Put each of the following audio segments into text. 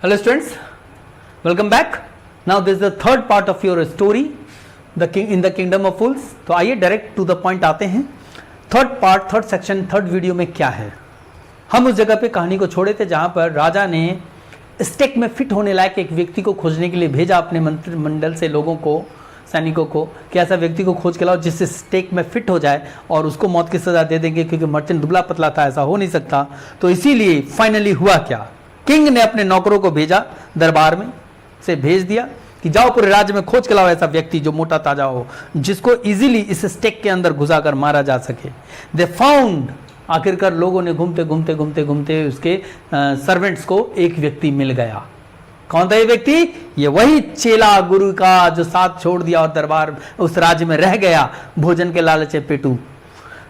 Hello students, welcome back. Now this is the third part of your story, in the Kingdom of Fools. तो आइए direct to the point आते हैं. Third part, third section, third video में क्या है. हम उस जगह पे कहानी को छोड़े थे जहां पर राजा ने स्टेक में फिट होने लायक एक व्यक्ति को खोजने के लिए भेजा अपने मंत्रिमंडल से लोगों को, सैनिकों को, कि ऐसा व्यक्ति को खोज के लाओ जिससे स्टेक में फिट हो जाए और उसको मौत की सजा दे देंगे, क्योंकि मर्चेंट दुबला पतला था, ऐसा हो नहीं सकता. तो इसीलिए फाइनली हुआ क्या, किंग ने अपने नौकरों को भेजा, दरबार में से भेज दिया कि जाओ पूरे राज्य में खोज के लाओ ऐसा व्यक्ति जो मोटा ताजा हो, जिसको इजीली इस स्टेक के अंदर घुसाकर मारा जा सके. दे फाउंड, आखिरकार लोगों ने घूमते घूमते घूमते घूमते उसके सर्वेंट्स को एक व्यक्ति मिल गया. कौन था ये व्यक्ति? ये वही चेला गुरु का जो साथ छोड़ दिया और दरबार उस राज्य में रह गया भोजन के लालचे पेटू.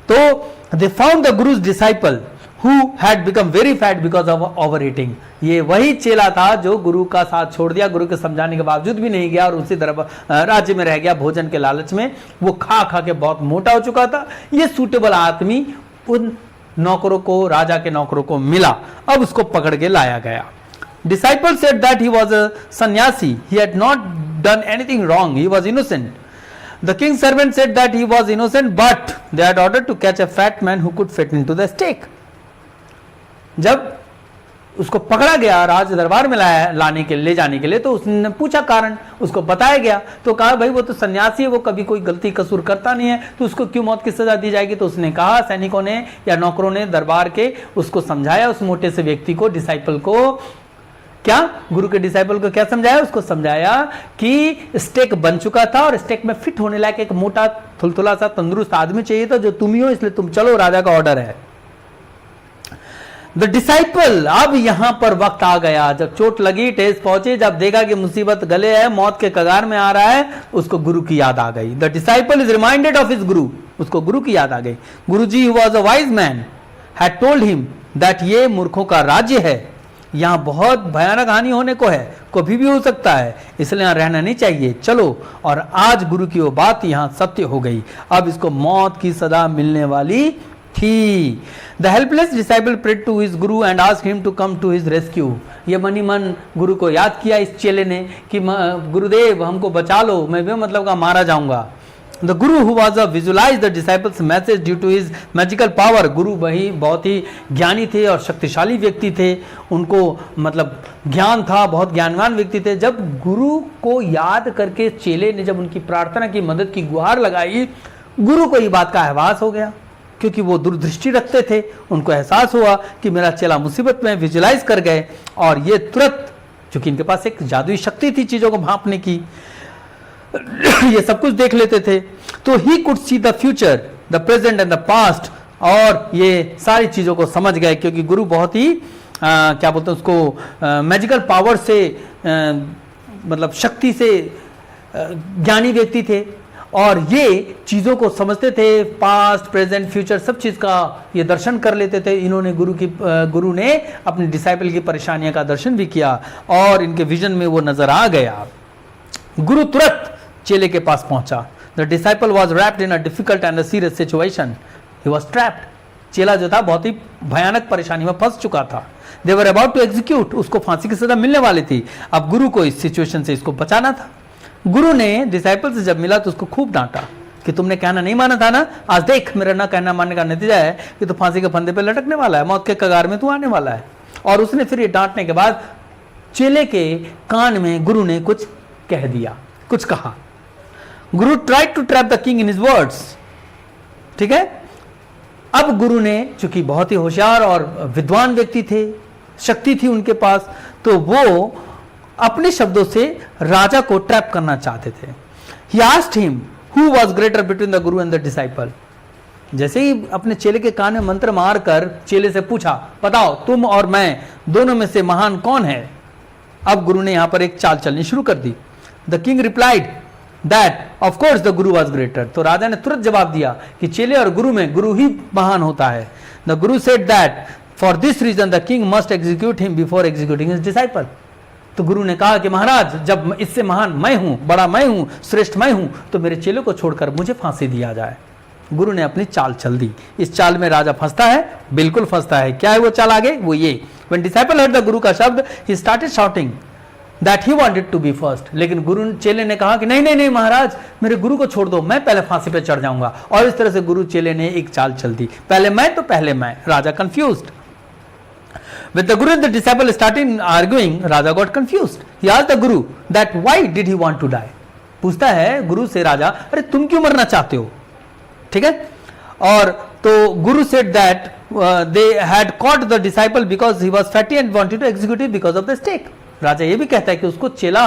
तो they found the guru's disciple who had become very fat because of overeating. ये वही चेला था जो गुरु का साथ छोड़ दिया, गुरु के समझाने के बावजूद भी नहीं गया और उसी राज्य में रह गया भोजन के लालच में. वो खा खा के बहुत मोटा हो चुका था. ये सूटेबल आदमी उन नौकरों को, राजा के नौकरों को मिला. अब उसको पकड़ के लाया गया. Disciple said that he was a sannyasi. He had not done anything wrong. He was innocent. The king's servant said that he was innocent, but they had ordered to catch a fat man who could fit into the stake. जब उसको पकड़ा गया राज दरबार में ले जाने के लिए, तो उसने पूछा कारण, उसको बताया गया. तो कहा भाई वो तो सन्यासी है, वो कभी कोई गलती कसूर करता नहीं है, तो उसको क्यों मौत की सजा दी जाएगी. तो उसने कहा, सैनिकों ने या नौकरों ने दरबार के उसको समझाया, उस मोटे से व्यक्ति को, डिसाइपल को, क्या गुरु के डिसाइपल को क्या समझाया, उसको समझाया कि स्टेक बन चुका था और स्टेक में फिट होने लायक एक मोटा थुलथुला सा तंदुरुस्त आदमी चाहिए था, जो तुम ही हो, इसलिए तुम चलो, राजा का ऑर्डर है. द डिसाइपल, अब यहां पर वक्त आ गया, जब चोट लगी, ठेस पहुंची, जब देखा कि मुसीबत गले है, मौत के कगार में आ रहा है, उसको गुरु की याद आ गई. The disciple is reminded of his guru. उसको गुरु की याद आ गई. Guru ji who was a wise man had told him that ये मूर्खों का राज्य है, यहां बहुत भयानक हानि होने को है, कभी भी हो सकता है, इसलिए यहां रहना नहीं चाहिए, चलो. और आज गुरु की वो बात यहां सत्य हो गई. अब इसको मौत की सजा मिलने वाली थी. The helpless disciple prayed to his guru and asked him to come to his rescue. ये मनी मन गुरु को याद किया इस चेले ने कि गुरुदेव हमको बचा लो, मैं भी मतलब का मारा जाऊंगा. The guru who was a visualized the disciples message due to his magical power. गुरु वही बहुत ही ज्ञानी थे और शक्तिशाली व्यक्ति थे, उनको मतलब ज्ञान था, बहुत ज्ञानवान व्यक्ति थे. जब गुरु को याद करके चेले ने जब उनकी प्रार्थना की, मदद की गुहार लगाई, गुरु को ये बात का आभास हो गया, क्योंकि वो दूरदृष्टि रखते थे. उनको एहसास हुआ कि मेरा चेला मुसीबत में, विजुलाइज कर गए. और ये तुरंत, क्योंकि इनके पास एक जादुई शक्ति थी चीजों को भांपने की, ये सब कुछ देख लेते थे. तो he could see the future, the present and the past, और ये सारी चीजों को समझ गए, क्योंकि गुरु बहुत ही क्या बोलते हैं उसको, मैजिकल पावर से, मतलब शक्ति से ज्ञानी व्यक्ति थे और ये चीजों को समझते थे. पास्ट, प्रेजेंट, फ्यूचर, सब चीज का ये दर्शन कर लेते थे. इन्होंने गुरु ने अपने डिसाइपल की परेशानियों का दर्शन भी किया और इनके विजन में वो नजर आ गया. गुरु तुरंत चेले के पास पहुंचा. The disciple was wrapped in a difficult and a serious situation. He was trapped. चेला जो था बहुत ही भयानक परेशानी में फंस चुका था. दे वर अबाउट टू एग्जीक्यूट. उसको फांसी की सजा मिलने वाली थी. अब गुरु को इस सिचुएशन से इसको बचाना था. गुरु ने डिसाइपल से जब मिला तो उसको खूब डांटा कि तुमने कहना नहीं माना था ना, आज देख मेरा ना कहना मानने का नतीजा है कि तू फांसी के फंदे पे लटकने वाला है, मौत के कगार में तू आने वाला है. और उसने फिर ये डांटने के बाद चेले के कान में गुरु ने कुछ कह दिया, कुछ कहा. Guru tried to trap the king in his words. ठीक है. अब गुरु ने, चूंकि बहुत ही होशियार और विद्वान व्यक्ति थे, शक्ति थी उनके पास, तो वो अपने शब्दों से राजा को ट्रैप करना चाहते थे. He asked him who was greater between the guru and the disciple. जैसे ही अपने चेले के कान में मंत्र मारकर चेले से पूछा, बताओ तुम और मैं दोनों में से महान कौन है. अब गुरु ने यहां पर एक चाल चलनी शुरू कर दी. The king replied that of course the guru was greater. तो राजा ने तुरंत जवाब दिया कि चेले और गुरु में गुरु ही महान होता है. The guru said that for this reason the king must execute him before executing his disciple. तो गुरु ने कहा कि महाराज, जब इससे महान मैं हूं, बड़ा मैं हूं, श्रेष्ठ मैं हूं, तो मेरे चेलों को छोड़कर मुझे फांसी दिया जाए. गुरु ने अपनी चाल चल दी. इस चाल में राजा फंसता है, बिल्कुल फंसता है. क्या है वो चाल आगे? वो ये, When disciple heard the गुरु का शब्द, he started shouting that he wanted to be first. लेकिन गुरु चेले ने कहा कि नहीं नहीं नहीं महाराज, मेरे गुरु को छोड़ दो, मैं पहले फांसी पे चढ़ जाऊंगा। और इस तरह से गुरु चेले ने एक चाल चल दी, पहले मैं तो पहले मैं। राजा confused. With the guru and the disciple starting arguing, Raja got confused. He asked the guru that why did he want to die? पूछता है गुरु से राजा, अरे तुम क्यों मरना चाहते हो? ठीक है। और तो गुरु said that they had caught the disciple because he was fatty and wanted to execute it because of the stake. राजा ये भी कहता है कि उसको चेला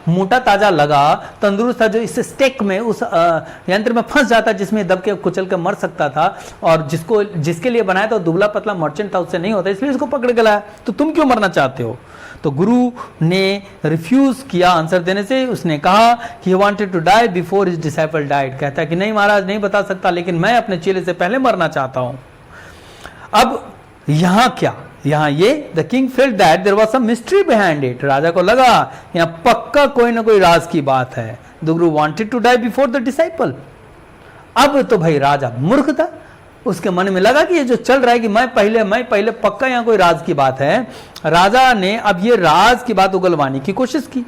मोटा ताजा लगा, तंदुरुस्त था, जो इस स्टेक में उस यंत्र में फंस जाता जिसमें दब के कुचल के मर सकता था, और जिसके लिए बनाया था दुबला पतला मर्चेंट था, उससे नहीं होता, इसलिए उसको पकड़ के लाया। तो तुम क्यों मरना चाहते हो? तो गुरु ने रिफ्यूज किया आंसर देने से। उसने कहा कि he wanted to die before his disciple died. कहता है कि नहीं महाराज, नहीं बता सकता, लेकिन मैं अपने चेले से पहले मरना चाहता हूं। अब यहां क्या, यहां ये the king felt that there was some mystery behind it. राजा को लगा यहां पक्का कोई ना कोई राज की बात है। The guru wanted to die before the disciple. अब तो भाई राजा मूर्ख था, उसके मन में लगा कि ये जो चल रहा है कि मैं पहले, पक्का यहां कोई राज की बात है। राजा ने अब ये राज की बात उगलवाने की कोशिश की।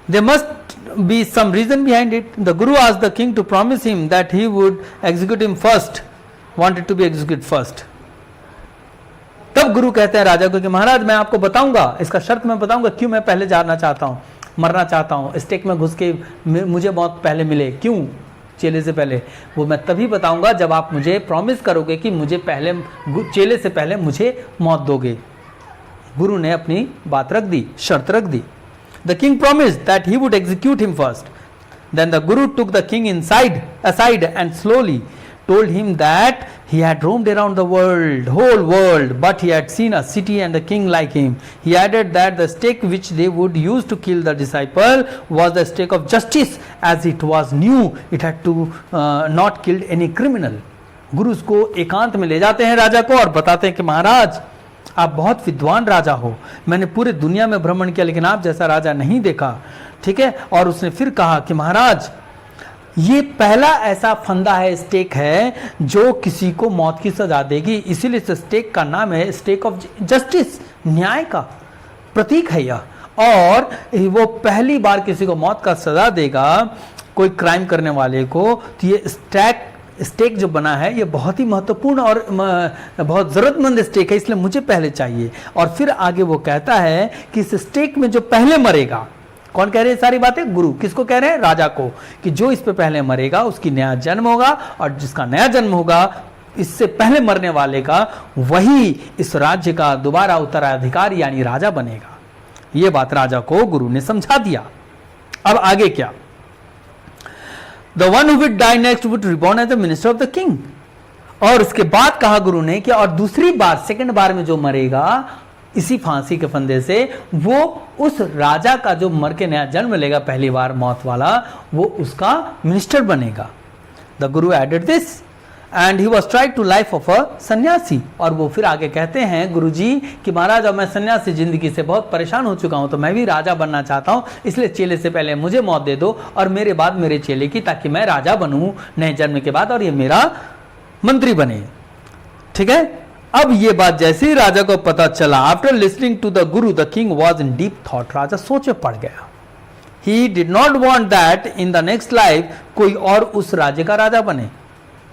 There must be some reason behind it. The Guru asked the king to promise him that he would execute him first, wanted to be executed first. तब गुरु कहते हैं राजा को कि महाराज मैं आपको बताऊंगा, इसका शर्त मैं बताऊंगा क्यों मैं पहले जाना चाहता हूं, मरना चाहता हूं, स्टेक में घुस के मुझे मौत पहले मिले। क्यों? चेले से पहले। वो मैं तभी बताऊंगा जब आप मुझे प्रॉमिस करोगे कि मुझे पहले, चेले से पहले मुझे मौत दोगे। गुरु ने अपनी बात रख दी, शर्त रख दी। The king promised that he would execute him first. Then the Guru took the king aside and slowly told him that he had roamed around the whole world, but he had seen a city and a king like him. He added that the stake which they would use to kill the disciple was the stake of justice, as it was new. It had to not killed any criminal. गुरु उसको एकांत में ले जाते हैं राजा को और बताते हैं कि महाराज आप बहुत विद्वान राजा हो, मैंने पूरे दुनिया में भ्रमण किया लेकिन आप जैसा राजा नहीं देखा। ठीक है। और उसने फिर कहा कि महाराज ये पहला ऐसा फंदा है, स्टेक है, जो किसी को मौत की सजा देगी, इसीलिए इस स्टेक का नाम है स्टेक ऑफ जस्टिस, न्याय का प्रतीक है यह। और वो पहली बार किसी को मौत का सजा देगा, कोई क्राइम करने वाले को। तो ये स्टेक जो बना है ये बहुत ही महत्वपूर्ण और बहुत जरूरतमंद स्टेक है, इसलिए मुझे पहले चाहिए। और फिर आगे वो कहता है कि इस स्टेक में जो पहले मरेगा, कौन कह रहे हैं सारी बातें? गुरु। किसको कह रहे हैं? राजा को, कि जो इस पे पहले मरेगा उसकी नया जन्म होगा, और जिसका नया जन्म होगा इससे पहले मरने वाले का, वही इस राज्य का दोबारा उत्तराधिकारी यानी राजा बनेगा। ये बात राजा को गुरु ने समझा दिया। अब आगे क्या? The one who would die next would be reborn as the minister of the king. और उसके बाद कहा गुरु ने कि और दूसरी बार, सेकंड बार में जो मरेगा इसी फांसी के फंदे से, वो उस राजा का जो मर के नया जन्म लेगा पहली बार मौत वाला, वो उसका मिनिस्टर बनेगा। The guru added this and he was tried to life of a sannyasi. और वो फिर आगे कहते हैं गुरु जी कि महाराज अब मैं सन्यासी जिंदगी से बहुत परेशान हो चुका हूं, तो मैं भी राजा बनना चाहता हूं, इसलिए चेले से पहले मुझे मौत दे दो और मेरे बाद मेरे चेले की, ताकि मैं राजा बनूं नए जन्म के बाद और ये मेरा मंत्री बने। ठीक है। अब ये बात जैसे ही राजा को पता चला, after listening to the guru the king was in deep thought. राजा सोच में पड़ गया। He did not want that in the next life कोई और उस राज्य का राजा बने।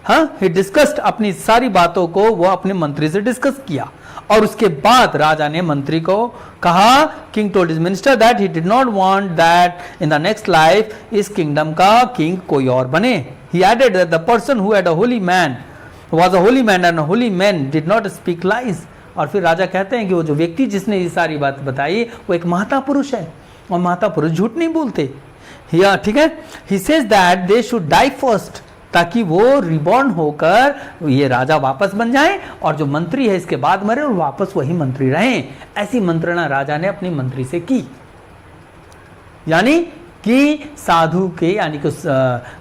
हाँ, ही डिस्कस्ड, अपनी सारी बातों को वो अपने मंत्री से डिस्कस किया। और उसके बाद राजा ने मंत्री को कहा, king told his minister that he did not want that in the next life इस किंगडम का किंग कोई और बने। He added that the person who had a holy man was a holy man and holy man did not speak lies. और फिर राजा कहते हैं कि वो जो व्यक्ति जिसने ये सारी बात बताई वो एक महता पुरुष है, और महता पुरुष झूठ नहीं बोलते। ठीक है। He says that they should die first, ताकि वो रिबॉर्न होकर ये राजा वापस बन जाए, और जो मंत्री है इसके बाद मरे और वापस वही मंत्री रहें। ऐसी मंत्रणा राजा ने अपनी मंत्री से की, यानी कि साधु के यानी कि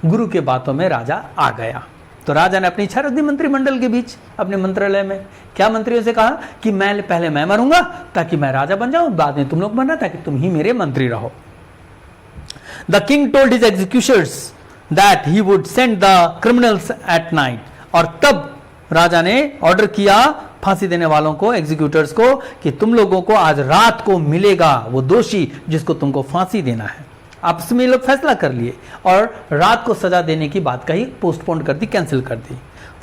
गुरु के बातों में राजा आ गया। तो राजा ने अपनी इच्छा रख दी मंत्रिमंडल के बीच, अपने मंत्रालय में। क्या मंत्रियों से कहा कि पहले मैं मरूंगा ताकि मैं राजा बन जाऊं, बाद में तुम लोग बनना ताकि तुम ही मेरे मंत्री रहो। The king told his executioners that he would send the criminals at night। और तब राजा ने ऑर्डर किया फांसी देने वालों को, एग्जीक्यूटर्स को, कि तुम लोगों को आज रात को मिलेगा वो दोषी जिसको तुमको फांसी देना है। आपस में ये लोग फैसला कर लिए और रात को सजा देने की बात का ही पोस्टपोन कर दी, कैंसिल कर दी।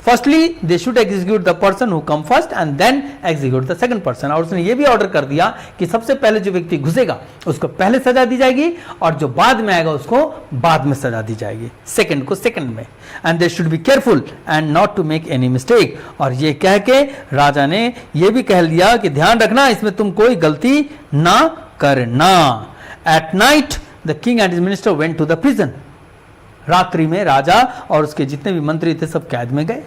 Firstly they should execute the person who come first and then execute the second person. और उसने ये भी ऑर्डर कर दिया कि सबसे पहले जो व्यक्ति घुसेगा उसको पहले सजा दी जाएगी और जो बाद में आएगा उसको बाद में सजा दी जाएगी, सेकंड को सेकंड में। And they should be careful and not to make any mistake. और ये कह के राजा ने ये भी कह दिया कि ध्यान रखना इसमें तुम कोई गलती ना करना। At night the king and his minister went to the prison. रात्रि में राजा और उसके जितने भी मंत्री थे सब कैद में गए।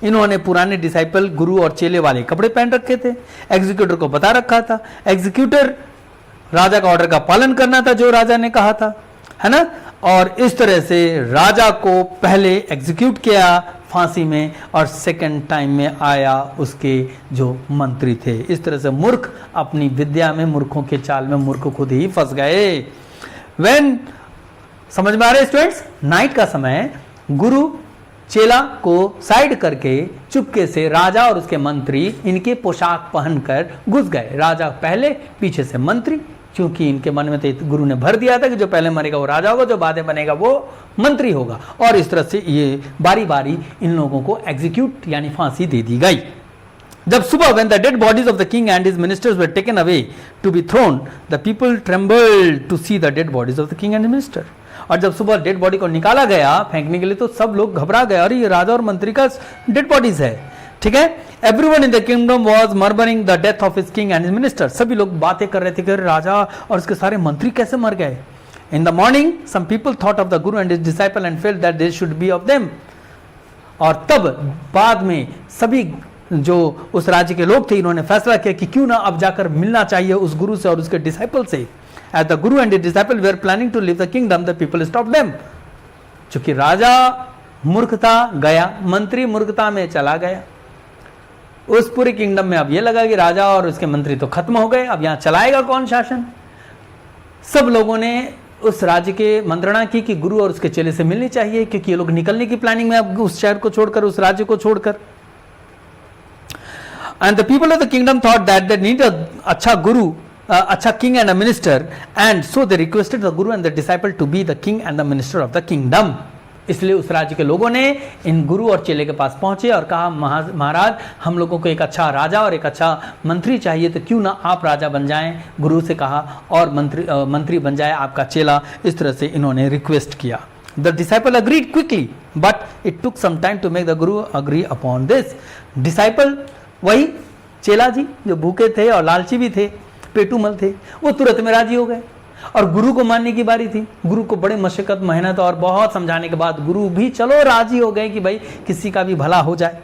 इन्होंने पुराने डिसाइपल, गुरु और चेले वाले कपड़े पहन रखे थे। एग्जीक्यूटर को बता रखा था, एग्जीक्यूटर राजा का ऑर्डर का पालन करना था जो राजा ने कहा था, है ना। और इस तरह से राजा को पहले एग्जीक्यूट किया फांसी में और सेकंड टाइम में आया उसके जो मंत्री थे। इस तरह से मूर्ख अपनी विद्या में, मूर्खों के चाल में मूर्ख खुद ही फंस गए। वेन समझ में आ रहे स्टूडेंट्स, नाइट का समय गुरु चेला को साइड करके चुपके से राजा और उसके मंत्री इनके पोशाक पहनकर घुस गए। राजा पहले, पीछे से मंत्री, क्योंकि इनके मन में तो गुरु ने भर दिया था कि जो पहले मरेगा वो राजा होगा, जो बाद में बनेगा वो मंत्री होगा। और इस तरह से ये बारी बारी इन लोगों को एग्जीक्यूट यानी फांसी दे दी गई। जब सुबह when the dead bodies of the king and his ministers were taken away to be thrown, the people trembled to see the dead bodies of the king and the minister. और जब सुबह dead body को निकाला गया फेंकने के लिए तो सब लोग घबरा गए, और ये राजा और मंत्री का डेड बॉडीज है, ठीक है। Everyone in the kingdom was murmuring the death of his king and his minister. सभी लोग बातें कर रहे थे कि राजा और उसके सारे मंत्री कैसे मर गए। In the morning some people thought of the guru and his disciple and felt that they should be of them. और तब बाद में सभी जो उस राज्य के लोग थे इन्होंने फैसला किया कि क्यों ना अब जाकर मिलना चाहिए उस गुरु से और उसके डिसाइपल से। As the guru and his disciple were planning to leave the kingdom, the people stopped them. चूंकि राजा मूर्खता गया, मंत्री मूर्खता में चला गया, उस पूरे किंगडम में अब ये लगा कि राजा और उसके मंत्री तो खत्म हो गए, अब यहां चलाएगा कौन शासन। सब लोगों ने उस राज्य के मंत्रणा की कि गुरु और उसके चेले से मिलनी चाहिए, क्योंकि ये लोग निकलने की प्लानिंग में अब उस शहर को छोड़कर, उस राज्य को छोड़कर। And the people of the kingdom thought that they need a अच्छा गुरु, अच्छा king and a minister, and so they requested the guru and the disciple to be the king and the minister of the kingdom. इसलिए उस राज्य के लोगों ने इन गुरु और चेले के पास पहुंचे और कहा, महाराज हम लोगों को एक अच्छा राजा और एक अच्छा मंत्री चाहिए, तो क्यों ना आप राजा बन जाएं। गुरु से कहा और मंत्री बन जाए आपका चेला। इस तरह से इन्होंने रिक्वेस्ट किया। The disciple agreed quickly, but it took some time to make the guru agree upon this. Disciple वही चेला जी जो भूखे थे और लालची भी थे, पेटूमल थे, वो तुरंत में राजी हो गए। और गुरु को मानने की बारी थी। गुरु को बड़े मशक्कत, मेहनत और बहुत समझाने के बाद गुरु भी चलो राजी हो गए कि भाई किसी का भी भला हो जाए।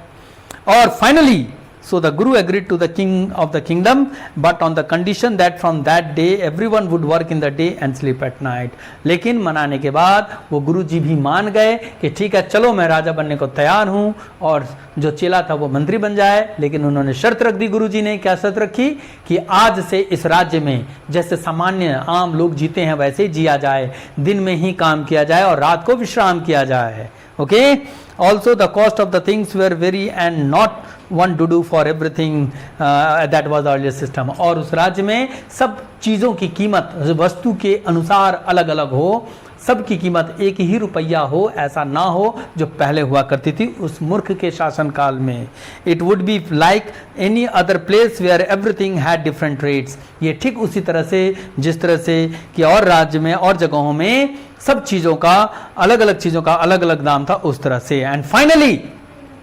और finally so the guru agreed to the king of the kingdom, but on the condition that from that day everyone would work in the day and sleep at night. लेकिन मनाने के बाद वो गुरु जी भी मान गए कि ठीक है चलो मैं राजा बनने को तैयार हूँ, और जो चेला था वो मंत्री बन जाए। लेकिन उन्होंने शर्त रख दी, गुरु जी ने क्या शर्त रखी कि आज से इस राज्य में जैसे सामान्य आम लोग जीते हैं वैसे ही जिया जाए, दिन में ही काम किया जाए और रात को विश्राम किया जाए। Okay. Also the cost of the things were very and not one two do for everything, that was the earlier system. और उस राज्य में सब चीज़ों की कीमत वस्तु के अनुसार अलग अलग हो, सबकी कीमत एक ही रुपया हो, ऐसा ना हो जो पहले हुआ करती थी उस मूर्ख के शासन काल में। It would be like any other place where everything had different rates. ये ठीक उसी तरह से जिस तरह से कि और राज्य में और जगहों में सब चीज़ों का अलग अलग चीज़ों का अलग अलग दाम था, उस तरह से। And finally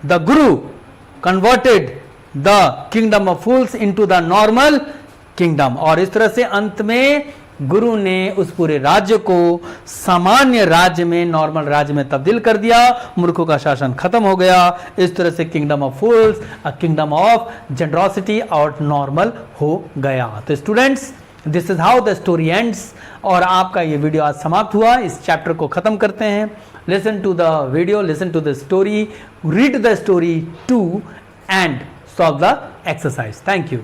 the Guru converted the kingdom of fools into the normal kingdom। और इस तरह से अंत में गुरु ने उस पूरे राज्य को सामान्य राज्य में, नॉर्मल राज्य में तब्दील कर दिया। मूर्खों का शासन खत्म हो गया। इस तरह से kingdom of fools a kingdom of generosity और नॉर्मल हो गया। तो students, this is how the story ends. और आपका ये वीडियो आज समाप्त हुआ। इस चैप्टर को खत्म करते हैं। Listen to the video, listen to the story, read the story too and solve the exercise. Thank you.